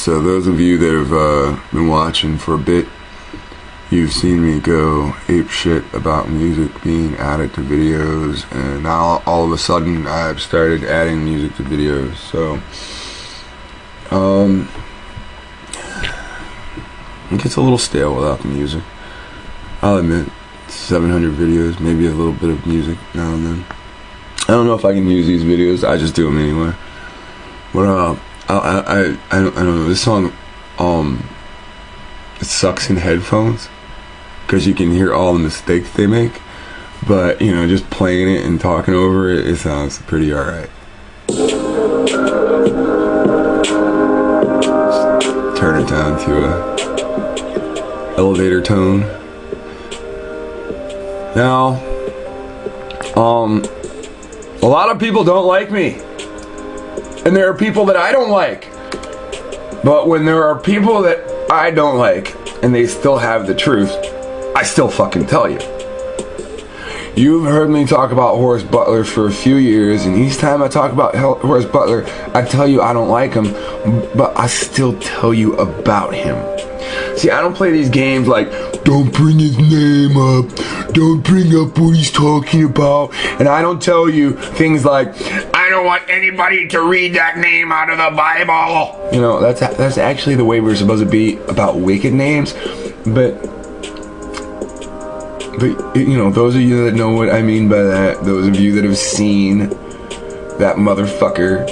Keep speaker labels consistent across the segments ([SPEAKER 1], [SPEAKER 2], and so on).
[SPEAKER 1] So those of you that have been watching for a bit, you've seen me go ape shit about music being added to videos, and now all of a sudden I've started adding music to videos. So it gets a little stale without the music. I'll admit, 700 videos, maybe a little bit of music now and then. I don't know if I can use these videos, I just do them anyway. But I don't know, this song, it sucks in headphones because you can hear all the mistakes they make, but you know, just playing it and talking over it, it sounds pretty alright. Turn it down to a elevator tone. Now, a lot of people don't like me, and there are people that I don't like. But when there are people that I don't like and they still have the truth, I still fucking tell you. You've heard me talk about Horace Butler for a few years, and each time I talk about Horace Butler, I tell you I don't like him, but I still tell you about him. See, I don't play these games like, don't bring his name up, don't bring up what he's talking about, and I don't tell you things like, I don't want anybody to read that name out of the Bible. You know, that's actually the way we're supposed to be about wicked names, but you know, those of you that know what I mean by that, those of you that have seen that motherfucker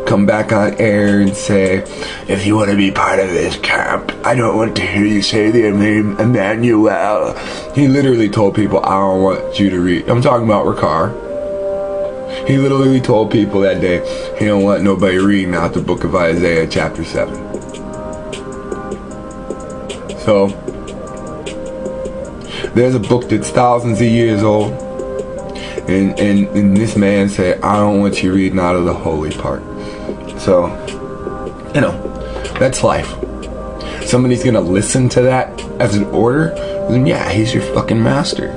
[SPEAKER 1] come back on air and say, if you want to be part of this camp, I don't want to hear you say the name Emmanuel. He literally told people, I don't want you to read. I'm talking about Ricard. He literally told people that day, he don't want nobody reading out the book of Isaiah chapter 7. So, there's a book that's thousands of years old, and this man said, I don't want you reading out of the holy part. So, you know, that's life. Somebody's gonna listen to that as an order, then yeah, he's your fucking master.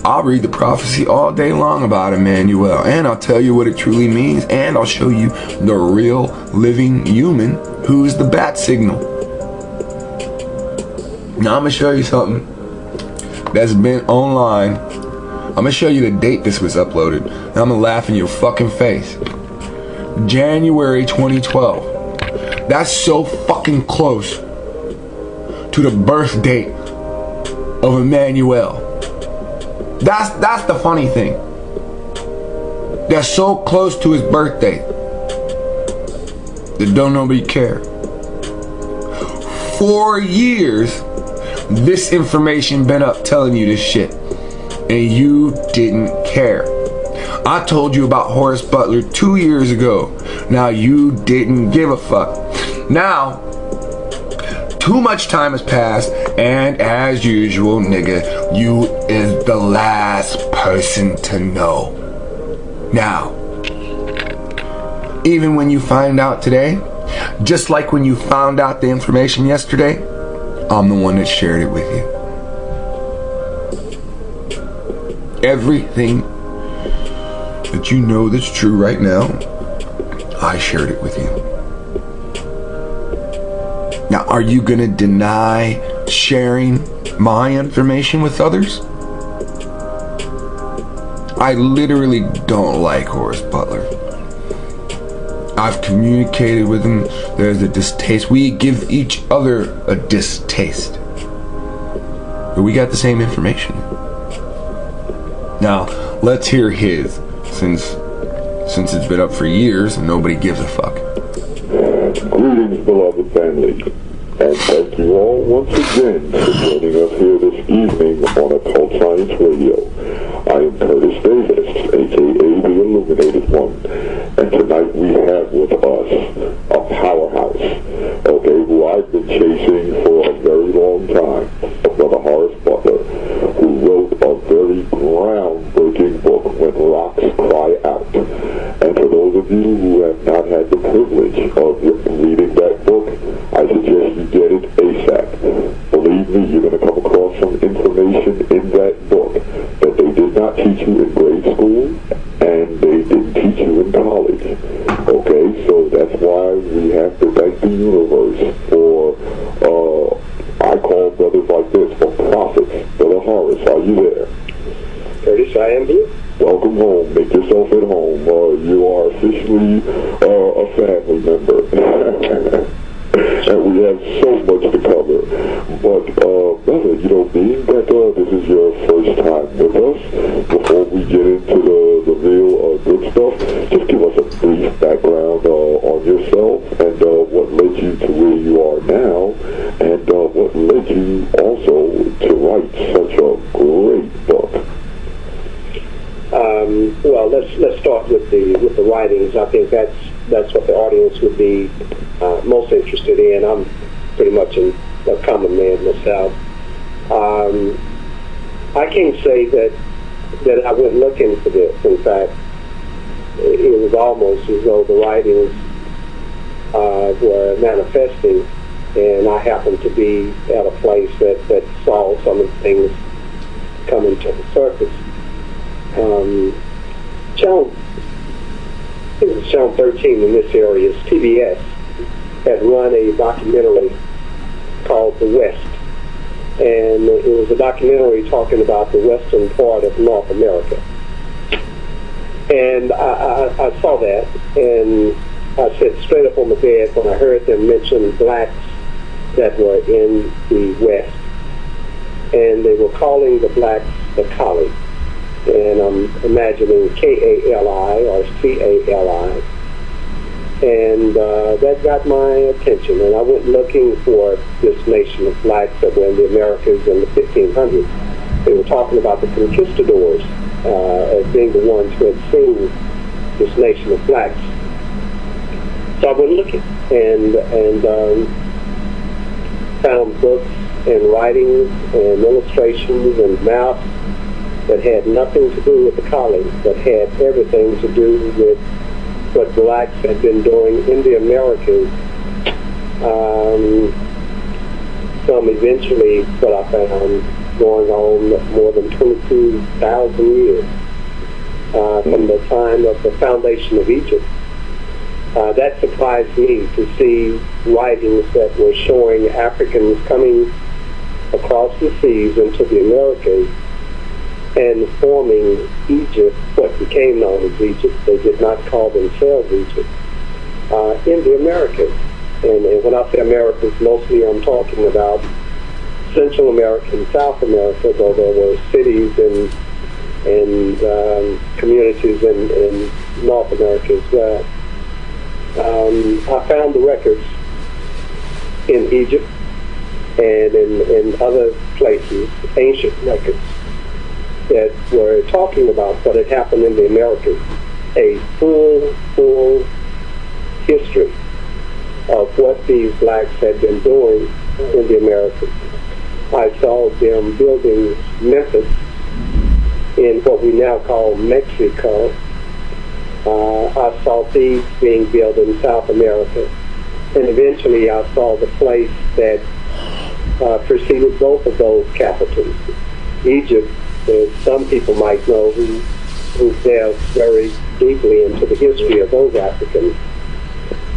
[SPEAKER 1] I'll read the prophecy all day long about Emmanuel, and I'll tell you what it truly means, and I'll show you the real living human who's the bat signal. Now I'm gonna show you something that's been online. I'm gonna show you the date this was uploaded, and I'm gonna laugh in your fucking face. January 2012. That's so fucking close to the birth date of Emmanuel. That's the funny thing. They're so close to his birthday that don't nobody care. 4 years this information been up telling you this shit, and you didn't care. I told you about Horace Butler 2 years ago. Now you didn't give a fuck. Now, too much time has passed, and as usual, nigga, you is the last person to know. Now, even when you find out today, just like when you found out the information yesterday, I'm the one that shared it with you. Everything that you know that's true right now, I shared it with you. Now, are you gonna deny sharing my information with others? I literally don't like Horace Butler. I've communicated with him. There's a distaste. We give each other a distaste. But we got the same information. Now, let's hear his, since it's been up for years and nobody gives a fuck.
[SPEAKER 2] Greetings, beloved family, and thank you all once again for joining us here this evening on Occult Science Radio. I am Curtis Davis, aka the Illuminated One, and tonight we have with us a powerhouse, okay, who I've been chasing for a very long time, Brother Horace Butler, who wrote a very groundbreaking book, When Rocks Cry Out. And for those of you who have not had the privilege of reading that book, I suggest you get it ASAP. Believe me, you're going to come across some information in that book that they did not teach you in grade school, and they didn't teach you in college. Okay, so that's why we have Protect the Universe, or I call brothers like this for prophets. Brother Horace, are you there?
[SPEAKER 3] Curtis, I am here.
[SPEAKER 2] Welcome home. Make yourself at home. You are officially a family member. And we have so much to cover. But, brother, being that this is your first time with us, before we get into the real good stuff, just give us a brief background on yourself and what led you to where you are now, and what led you also to write such a great book.
[SPEAKER 3] Well, let's start with the writings. I think that's what the audience would be most interested in. I'm pretty much a common man myself. I can't say that I went looking for this. In fact, it was almost as though the writings were manifesting, and I happened to be at a place that saw some of the things coming to the surface. Channel 13 in this area, TBS, had run a documentary called The West. And it was a documentary talking about the western part of North America. And I saw that, and I sat straight up on the bed when I heard them mention blacks that were in the West. And they were calling the blacks the Kali. And I'm imagining Kali or Cali. And that got my attention, and I went looking for this nation of blacks that were in the Americas in the 1500s. They were talking about the conquistadors as being the ones who had seen this nation of blacks. So I went looking and found books and writings and illustrations and maps that had nothing to do with the Kali, but had everything to do with what blacks had been doing in the Americas. Some eventually, what I found, going on more than 22,000 years from the time of the foundation of Egypt. That surprised me to see writings that were showing Africans coming across the seas into the Americas and forming Egypt, what became known as Egypt. They did not call themselves Egypt, in the Americas. And when I say Americas, mostly I'm talking about Central America and South America, though there were cities and communities in North America as well. I found the records in Egypt and in other places, ancient records, that were talking about what had happened in the Americas, a full history of what these blacks had been doing in the Americas. I saw them building Memphis in what we now call Mexico. I saw thieves being built in South America. And eventually I saw the place that preceded both of those capitals. Egypt, as some people might know who delve very deeply into the history of those Africans,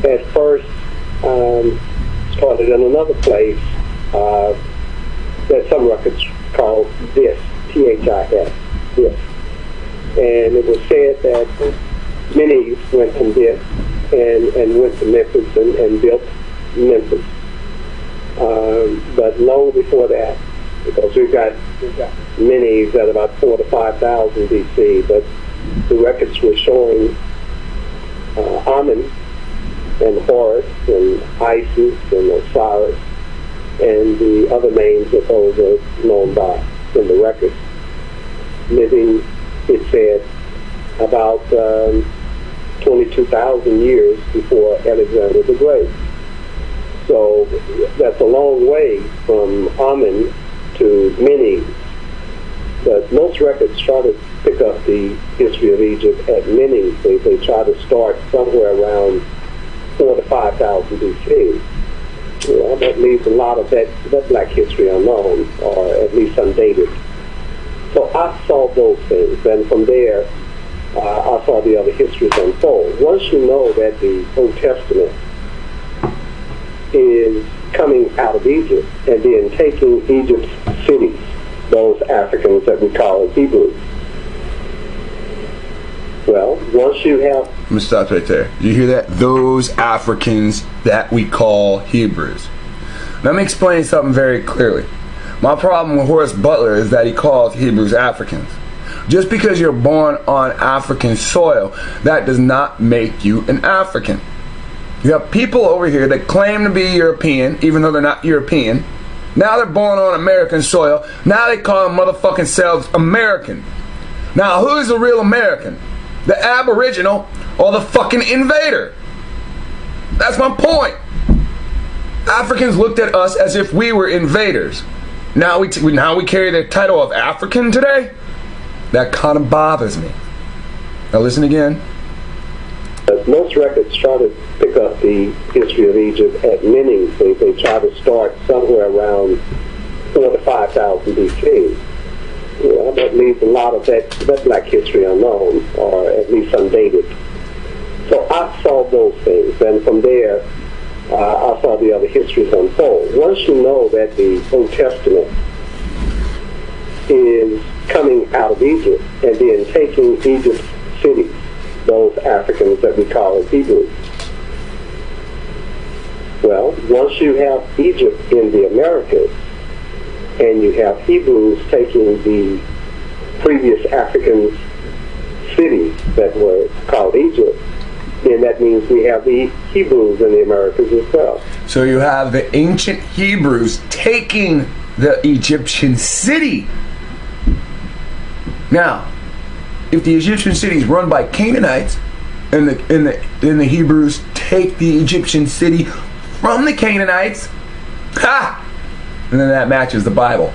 [SPEAKER 3] at first started in another place that some records call this, T-H-I-S, this. And it was said that many went from this and went to Memphis and built Memphis. But long before that, because we've got many at about 4,000 to 5,000 BC, but the records were showing Amen and Horus and Isis and Osiris and the other names that those are known by in the records, living, it said, about 22,000 years before Alexander the Great. So that's a long way from Amen to Menes. But most records try to pick up the history of Egypt at Menes. They try to start somewhere around 4,000 to 5,000 BC. Well, that leaves a lot of that black history unknown, or at least undated. So I saw those things, and from there, I saw the other histories unfold. Once you know that the Old Testament is coming out of Egypt and then taking Egypt's cities, those Africans that we call Hebrews. Well, once you have...
[SPEAKER 1] Let me stop right there. You hear that? Those Africans that we call Hebrews. Let me explain something very clearly. My problem with Horace Butler is that he calls Hebrews Africans. Just because you're born on African soil, that does not make you an African. You have people over here that claim to be European, even though they're not European. Now they're born on American soil. Now they call them motherfucking selves American. Now who is the real American? The Aboriginal or the fucking invader? That's my point. Africans looked at us as if we were invaders. Now we carry the title of African today? That kind of bothers me. Now listen again.
[SPEAKER 3] Most records try to pick up the history of Egypt at many. They try to start somewhere around 4,000 to 5,000 BC. Well, that leaves a lot of that black history unknown, or at least undated. So I saw those things, and from there, I saw the other histories unfold. Once you know that the Old Testament is coming out of Egypt and then taking Egypt's cities, those Africans that we call Hebrews. Well, once you have Egypt in the Americas, and you have Hebrews taking the previous African cities that were called Egypt, then that means we have the Hebrews in the Americas as well.
[SPEAKER 1] So you have the ancient Hebrews taking the Egyptian city. Now, if the Egyptian city is run by Canaanites, and the Hebrews take the Egyptian city from the Canaanites, ha! And then that matches the Bible.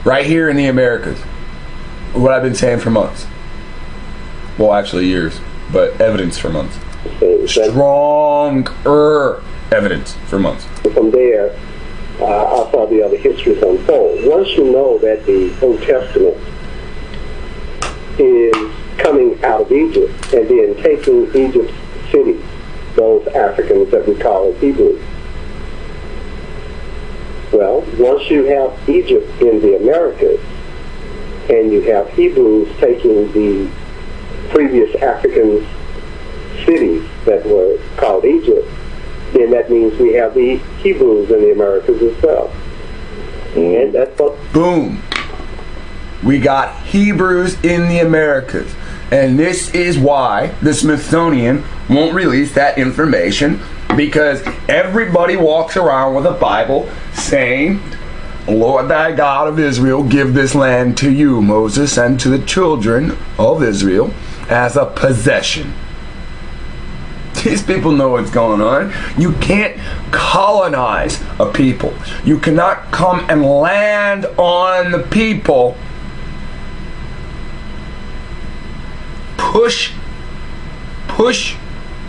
[SPEAKER 1] Right here in the Americas. What I've been saying for months. Well, actually years, but evidence for months. Stronger evidence for months.
[SPEAKER 3] From there, I saw the other histories unfold. Once you know that the Old Testament is coming out of Egypt and then taking Egypt's cities, those Africans that we call Hebrews. Well, once you have Egypt in the Americas and you have Hebrews taking the previous African cities that were called Egypt, then that means we have the Hebrews in the Americas as well. And that's what...
[SPEAKER 1] Boom. We got Hebrews in the Americas. And this is why the Smithsonian won't release that information, because everybody walks around with a Bible saying, Lord thy God of Israel, give this land to you, Moses, and to the children of Israel as a possession. These people know what's going on. You can't colonize a people. You cannot come and land on the people, push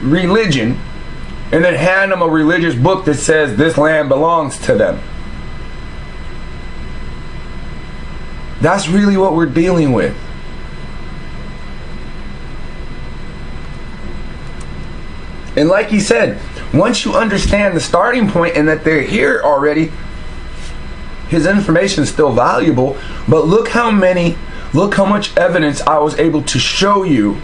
[SPEAKER 1] religion, and then hand them a religious book that says this land belongs to them. That's really what we're dealing with. And like he said, once you understand the starting point and that they're here already, his information is still valuable. But look how much evidence I was able to show you.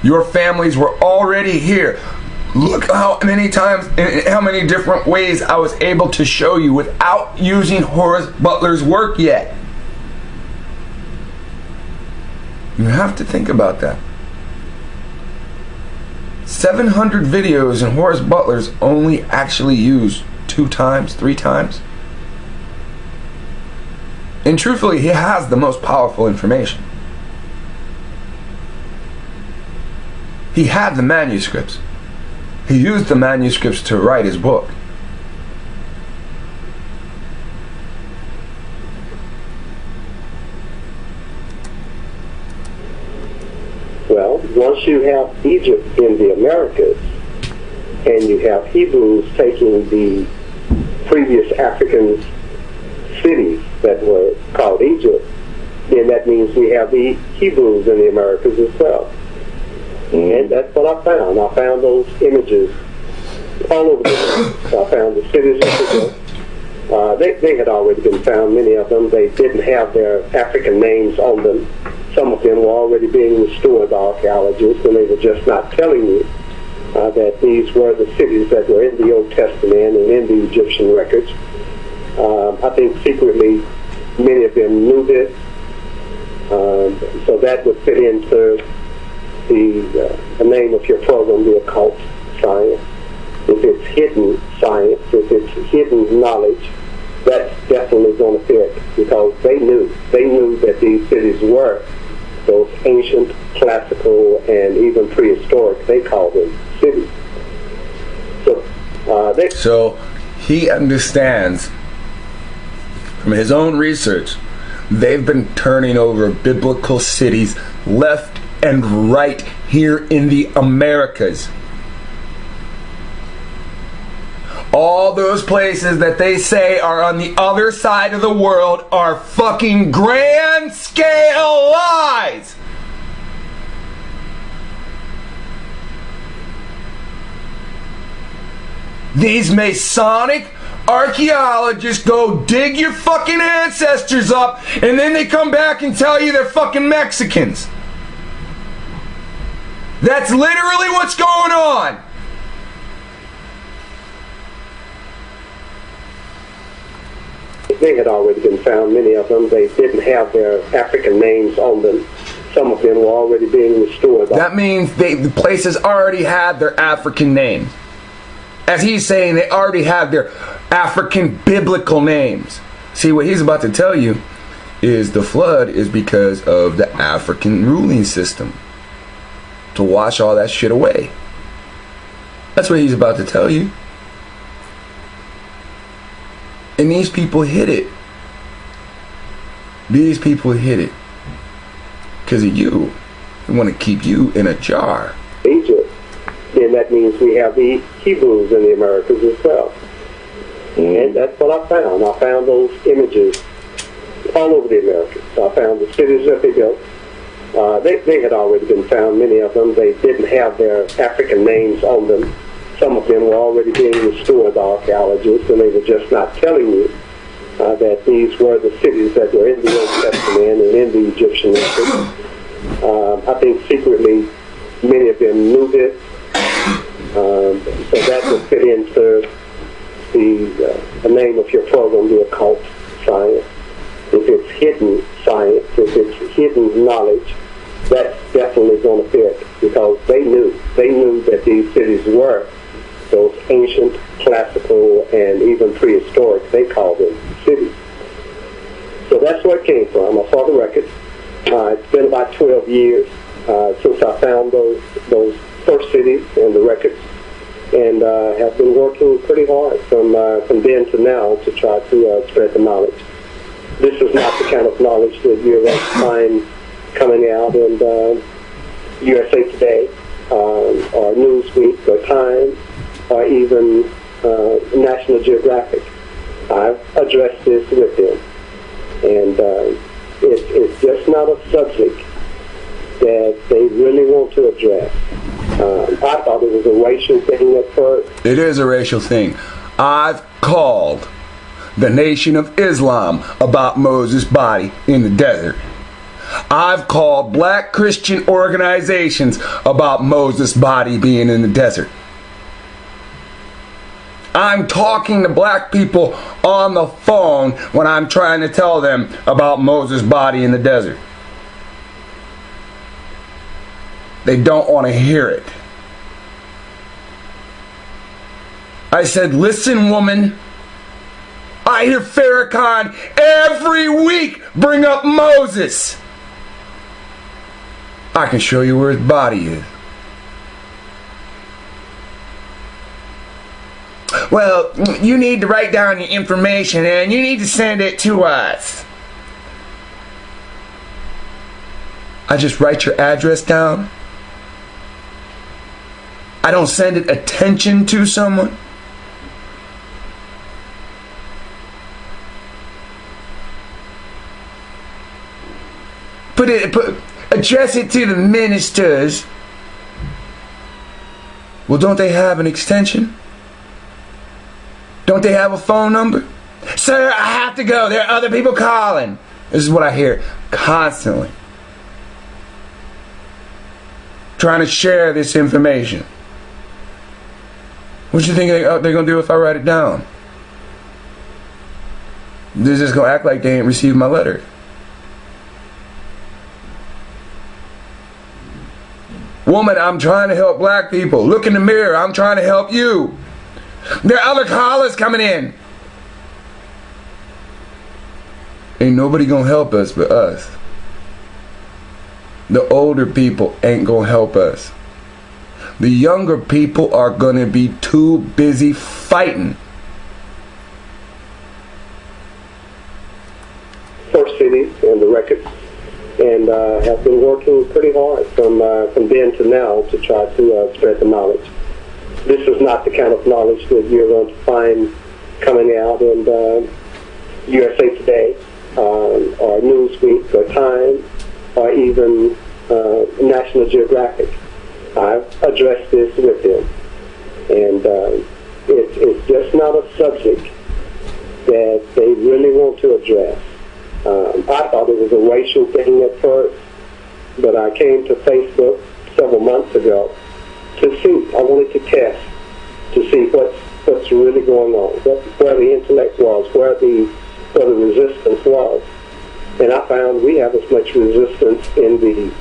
[SPEAKER 1] Your families were already here. Look how many times, in how many different ways I was able to show you without using Horace Butler's work yet. You have to think about that. 700 videos and Horace Butler's only actually used 2 times, 3 times. And truthfully, he has the most powerful information. He had the manuscripts. He used the manuscripts to write his book.
[SPEAKER 3] Well, once you have Egypt in the Americas and you have Hebrews taking the previous African cities that were called Egypt, then that means we have the Hebrews in the Americas as well. And that's what I found. I found those images all over the world. I found the cities that they built. They had already been found, many of them. They didn't have their African names on them. Some of them were already being restored by archaeologists, and they were just not telling you that these were the cities that were in the Old Testament and in the Egyptian records. I think secretly many of them knew this, so that would fit into the name of your program, the occult science. If it's hidden science, if it's hidden knowledge, that's definitely going to fit, because they knew that these cities were those ancient, classical, and even prehistoric, they call them cities.
[SPEAKER 1] So he understands from his own research, they've been turning over biblical cities left and right here in the Americas. All those places that they say are on the other side of the world are fucking grand scale lies. These Masonic archaeologists go dig your fucking ancestors up, and then they come back and tell you they're fucking Mexicans. That's literally what's going on.
[SPEAKER 3] They had already been found, many of them. They didn't have their African names on them. Some of them were already being restored.
[SPEAKER 1] That means the places already had their African names. As he's saying, they already have their African biblical names. See, what he's about to tell you is the flood is because of the African ruling system to wash all that shit away. That's what he's about to tell you. And these people hid it. These people hid it because of you. They want to keep you in a jar.
[SPEAKER 3] Egypt. Then that means we have the Hebrews in the Americas as well. And that's what I found. I found those images all over the Americas. I found the cities that they built. They had already been found, many of them. They didn't have their African names on them. Some of them were already being restored by archaeologists, and they were just not telling you that these were the cities that were in the Old Testament and in the Egyptian records. I think secretly many of them knew this, so that would fit into the name of your program, the occult science. If it's hidden science, if it's hidden knowledge, that's definitely going to fit, because they knew that these cities were those ancient, classical, and even prehistoric, they call them cities. So that's where it came from. I saw the records. It's been about 12 years since I found those first cities and the records, and have been working pretty hard from then to now to try to spread the knowledge. This is not the kind of knowledge that you're going to find coming out in USA Today or Newsweek or Time or even National Geographic. I've addressed this with them, and it's just not a subject that they really want to address. I thought it was a racial thing at first.
[SPEAKER 1] It is a racial thing. I've called the Nation of Islam about Moses' body in the desert. I've called black Christian organizations about Moses' body being in the desert. I'm talking to black people on the phone when I'm trying to tell them about Moses' body in the desert. They don't want to hear it. I said, listen, woman, I hear Farrakhan every week bring up Moses. I can show you where his body is. Well, you need to write down your information and you need to send it to us. I just write your address down. I don't send it attention to someone. Address it to the ministers. Well, don't they have an extension? Don't they have a phone number? Sir, I have to go. There are other people calling. This is what I hear constantly. Trying to share this information. What you think they're going to do if I write it down? They're just going to act like they ain't received my letter. Woman, I'm trying to help black people. Look in the mirror. I'm trying to help you. There are other callers coming in. Ain't nobody gonna help us but us. The older people ain't gonna help us. The younger people are gonna be too busy fighting.
[SPEAKER 3] First cities and the records, and have been working pretty hard from then to now to try to spread the knowledge. This is not the kind of knowledge that you're going to find coming out in USA Today or Newsweek or Time or even National Geographic. I've addressed this with them, and it's just not a subject that they really want to address. I thought it was a racial thing at first, but I came to Facebook several months ago to see. I wanted to test to see what's really going on, where the intellect was, where the resistance was, and I found we have as much resistance in the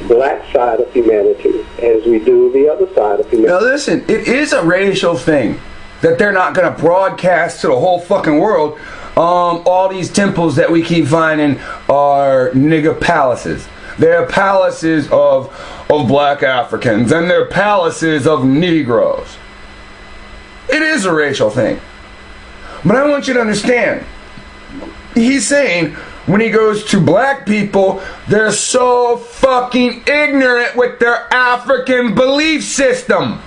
[SPEAKER 3] black side of humanity as we do the other side of humanity.
[SPEAKER 1] Now listen, it is a racial thing that they're not going to broadcast to the whole fucking world. All these temples that we keep finding are nigger palaces. They're palaces of black Africans, and they're palaces of Negroes. It is a racial thing. But I want you to understand, he's saying when he goes to black people, they're so fucking ignorant with their African belief system.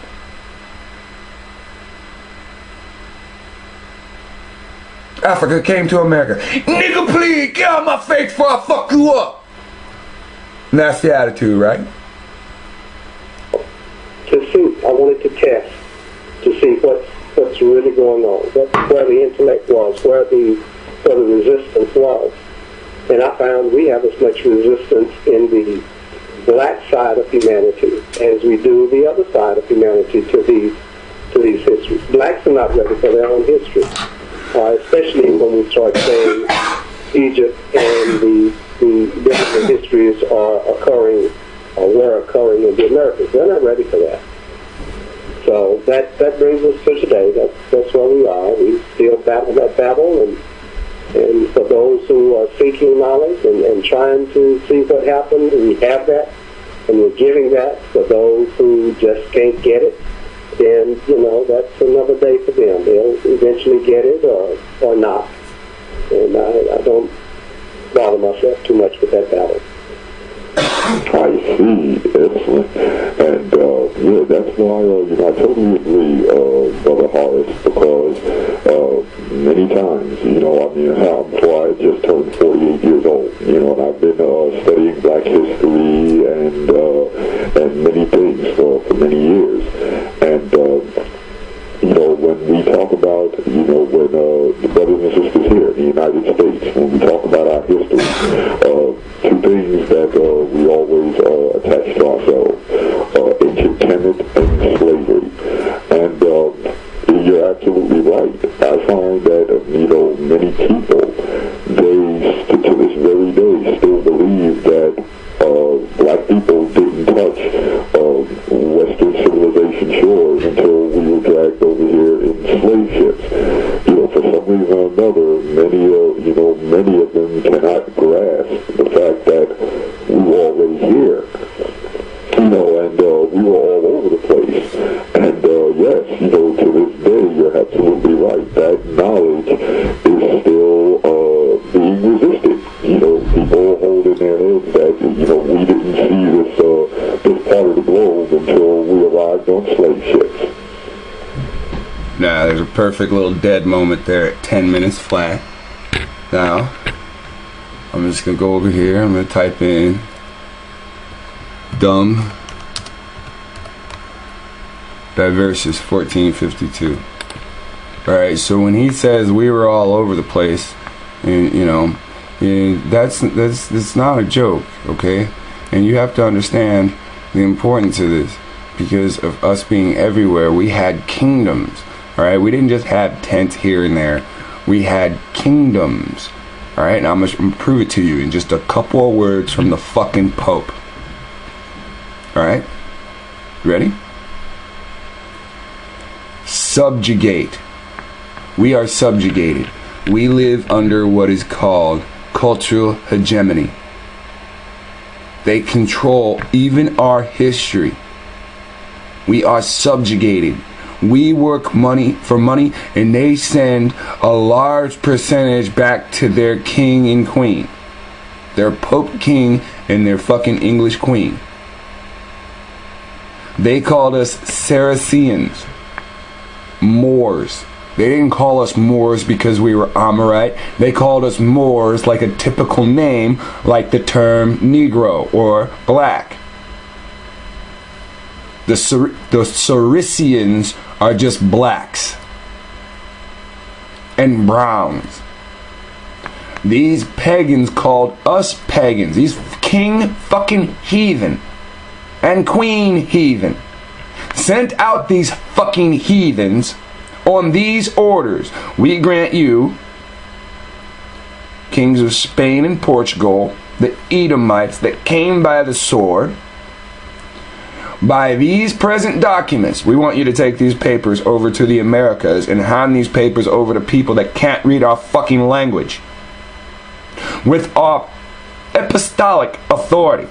[SPEAKER 1] Africa came to America. Nigga, please, get out of my face before I fuck you up. And that's the attitude, right?
[SPEAKER 3] To see, I wanted to test to see what's really going on, where the intellect was, where the resistance was, and I found we have as much resistance in the black side of humanity as we do the other side of humanity to these histories. Blacks are not ready for their own history. Especially when we start saying Egypt and the biblical histories are occurring or were occurring in the Americas. They're not ready for that. So that brings us to today. That's where we are. We still battle that battle, and for those who are seeking knowledge and trying to see what happened, we have that, and we're giving that. For those who just can't get it, then, that's another day for them. They'll eventually get it or not. And I don't bother myself too much with that battle.
[SPEAKER 2] I see. Excellent. And, that's why, I totally agree, Brother Horace, because many times, before I just turned 48 years old, and I've been studying black history and many things for many years. And, when we talk about, when the brothers and sisters here in the United States, when we talk about our history, two things that we always attach to ourselves, ancient Kemet and slavery. And you're absolutely right. I find that, many people, they, to this very day, still believe that black people didn't touch Western civilization shores until we were dragged over here in slave ships. For some reason or another, many of them cannot grasp the fact that we were already here. And we were all over the place. And yes, to this day, you're absolutely right. That knowledge is still being resisted. People holding their heads that, we didn't see this part of the globe until we arrived on slave ships.
[SPEAKER 1] Now, there's a perfect little dead moment there at 10 minutes flat. Now, I'm just going to go over here. I'm going to type in dumb diversus 1452. Alright, so when he says we were all over the place, you know, that's not a joke, okay? And you have to understand the importance of this. Because of us being everywhere, we had kingdoms. Alright, we didn't just have tents here and there. We had kingdoms. Alright, and I'm gonna prove it to you in just a couple of words from the fucking Pope. Alright? Ready? Subjugate. We are subjugated. We live under what is called cultural hegemony. They control even our history. We are subjugated. We work for money, and they send a large percentage back to their king and queen. Their Pope King and their fucking English Queen. They called us Saracens. Moors. They didn't call us Moors because we were Amorite. They called us Moors like a typical name, like the term Negro or black. The Saracens are just blacks and browns. These pagans called us pagans. These king fucking heathen and queen heathen sent out these fucking heathens on these orders. We grant you, kings of Spain and Portugal, the Edomites that came by the sword, by these present documents, we want you to take these papers over to the Americas and hand these papers over to people that can't read our fucking language. With our apostolic authority.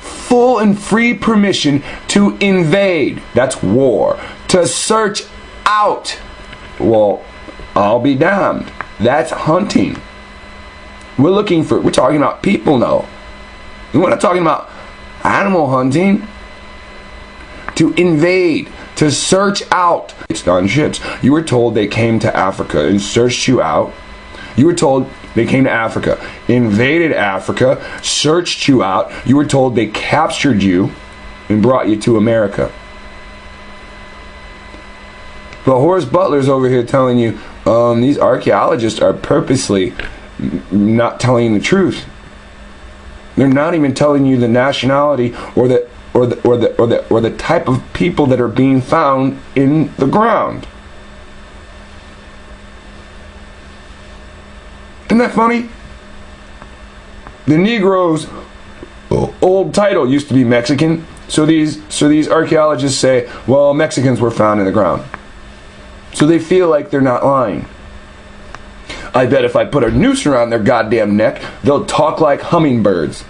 [SPEAKER 1] Full and free permission to invade. That's war. To search out. Well, I'll be damned. That's hunting. We're talking about people now. We're not talking about animal hunting. To invade, to search out. It's on ships. You were told they came to Africa and searched you out. You were told they came to Africa, invaded Africa, searched you out. You were told they captured you and brought you to America. But Horace Butler's over here telling you these archaeologists are purposely not telling you the truth. They're not even telling you the nationality or the type of people that are being found in the ground. Isn't that funny? The Negroes' old title used to be Mexican, so these archaeologists say, well, Mexicans were found in the ground. So they feel like they're not lying. I bet if I put a noose around their goddamn neck, they'll talk like hummingbirds.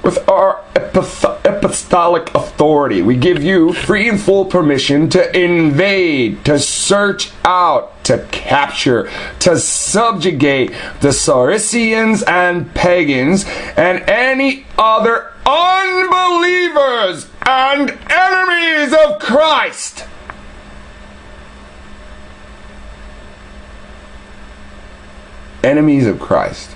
[SPEAKER 1] With our apostolic authority, we give you free and full permission to invade, to search out, to capture, to subjugate the Saracens and pagans and any other unbelievers and enemies of Christ. Enemies of Christ.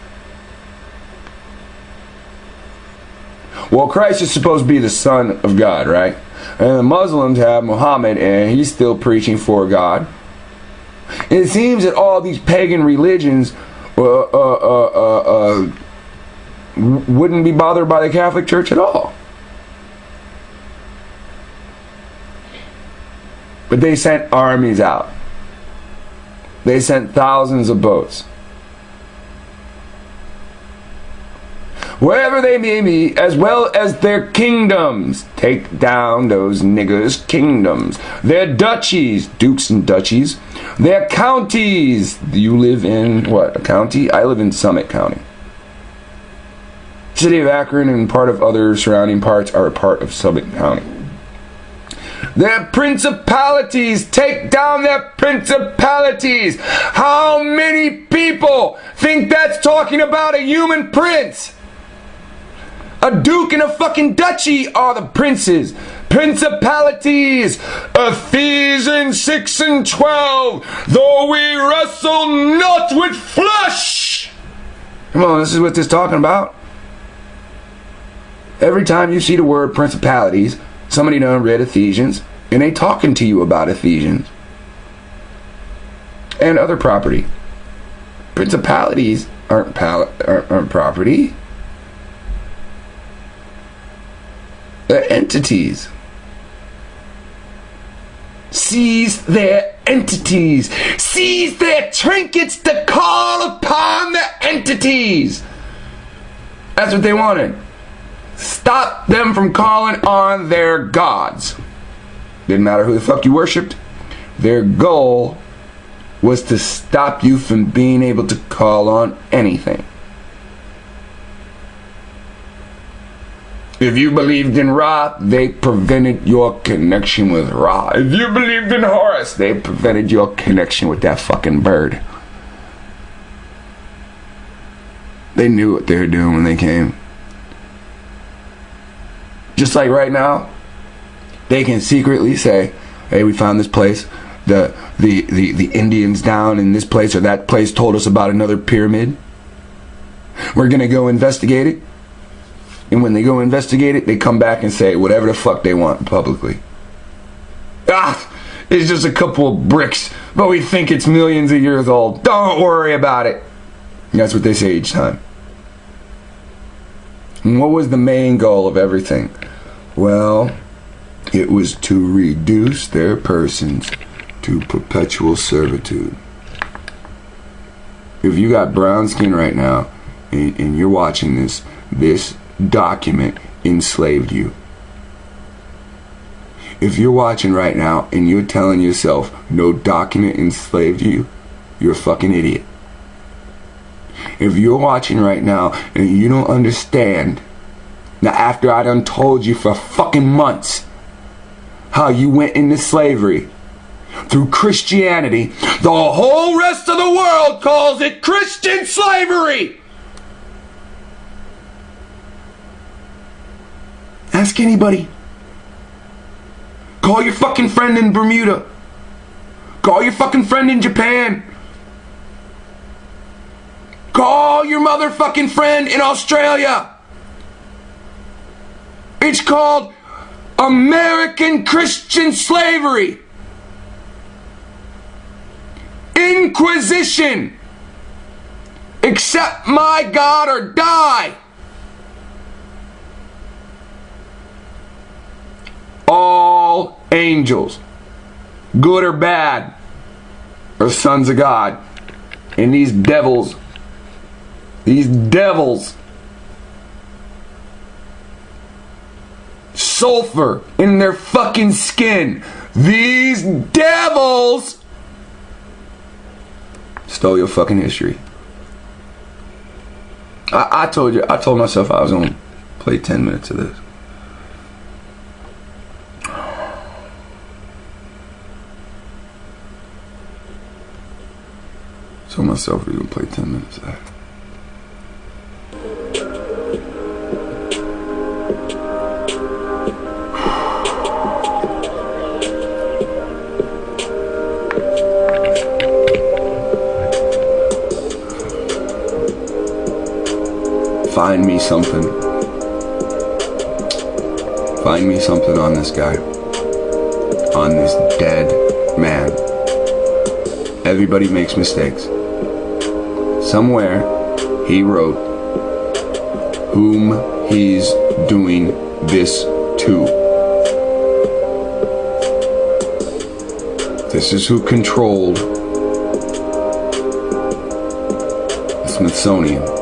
[SPEAKER 1] Well, Christ is supposed to be the Son of God, right? And the Muslims have Muhammad, and he's still preaching for God. And it seems that all these pagan religions wouldn't be bothered by the Catholic Church at all. But they sent armies out. They sent thousands of boats. Wherever they may be, as well as their kingdoms. Take down those niggers' kingdoms. Their duchies, dukes and duchies. Their counties. You live in, what, a county? I live in Summit County. City of Akron and part of other surrounding parts are a part of Summit County. Their principalities, take down their principalities. How many people think that's talking about a human prince? A duke and a fucking duchy are the princes. Principalities. Ephesians 6 and 12. Though we wrestle not with flesh. Come on, this is what this is talking about. Every time you see the word principalities, Somebody done read Ephesians, and they talking to you about Ephesians. And other property. Principalities aren't property. They're entities. Seize their entities. Seize their trinkets to call upon the entities. That's what they wanted. Stop them from calling on their gods. Didn't matter who the fuck you worshipped. Their goal was to stop you from being able to call on anything. If you believed in Ra, they prevented your connection with Ra. If you believed in Horus, they prevented your connection with that fucking bird. They knew what they were doing when they came. Just like right now, they can secretly say, hey, we found this place. The Indians down in this place or that place told us about another pyramid. We're going to go investigate it. And when they go investigate it, they come back and say whatever the fuck they want publicly. It's just a couple of bricks, but we think it's millions of years old. Don't worry about it. And that's what they say each time. And what was the main goal of everything? Well, it was to reduce their persons to perpetual servitude. If you got brown skin right now and you're watching this document enslaved you. If you're watching right now and you're telling yourself no document enslaved you, you're a fucking idiot. If you're watching right now and you don't understand, now after I done told you for fucking months how you went into slavery through Christianity, the whole rest of the world calls it Christian slavery. Ask anybody. Call your fucking friend in Bermuda. Call your fucking friend in Japan. Call your motherfucking friend in Australia. It's called American Christian slavery. Inquisition. Accept my God or die. All angels, good or bad, are sons of God. And these devils, sulfur in their fucking skin, these devils stole your fucking history. I told myself I was going to play 10 minutes of this. Told myself we were going to play 10 minutes of that. Find me something. Find me something on this guy. On this dead man. Everybody makes mistakes. Somewhere he wrote whom he's doing this to. This is who controlled the Smithsonian.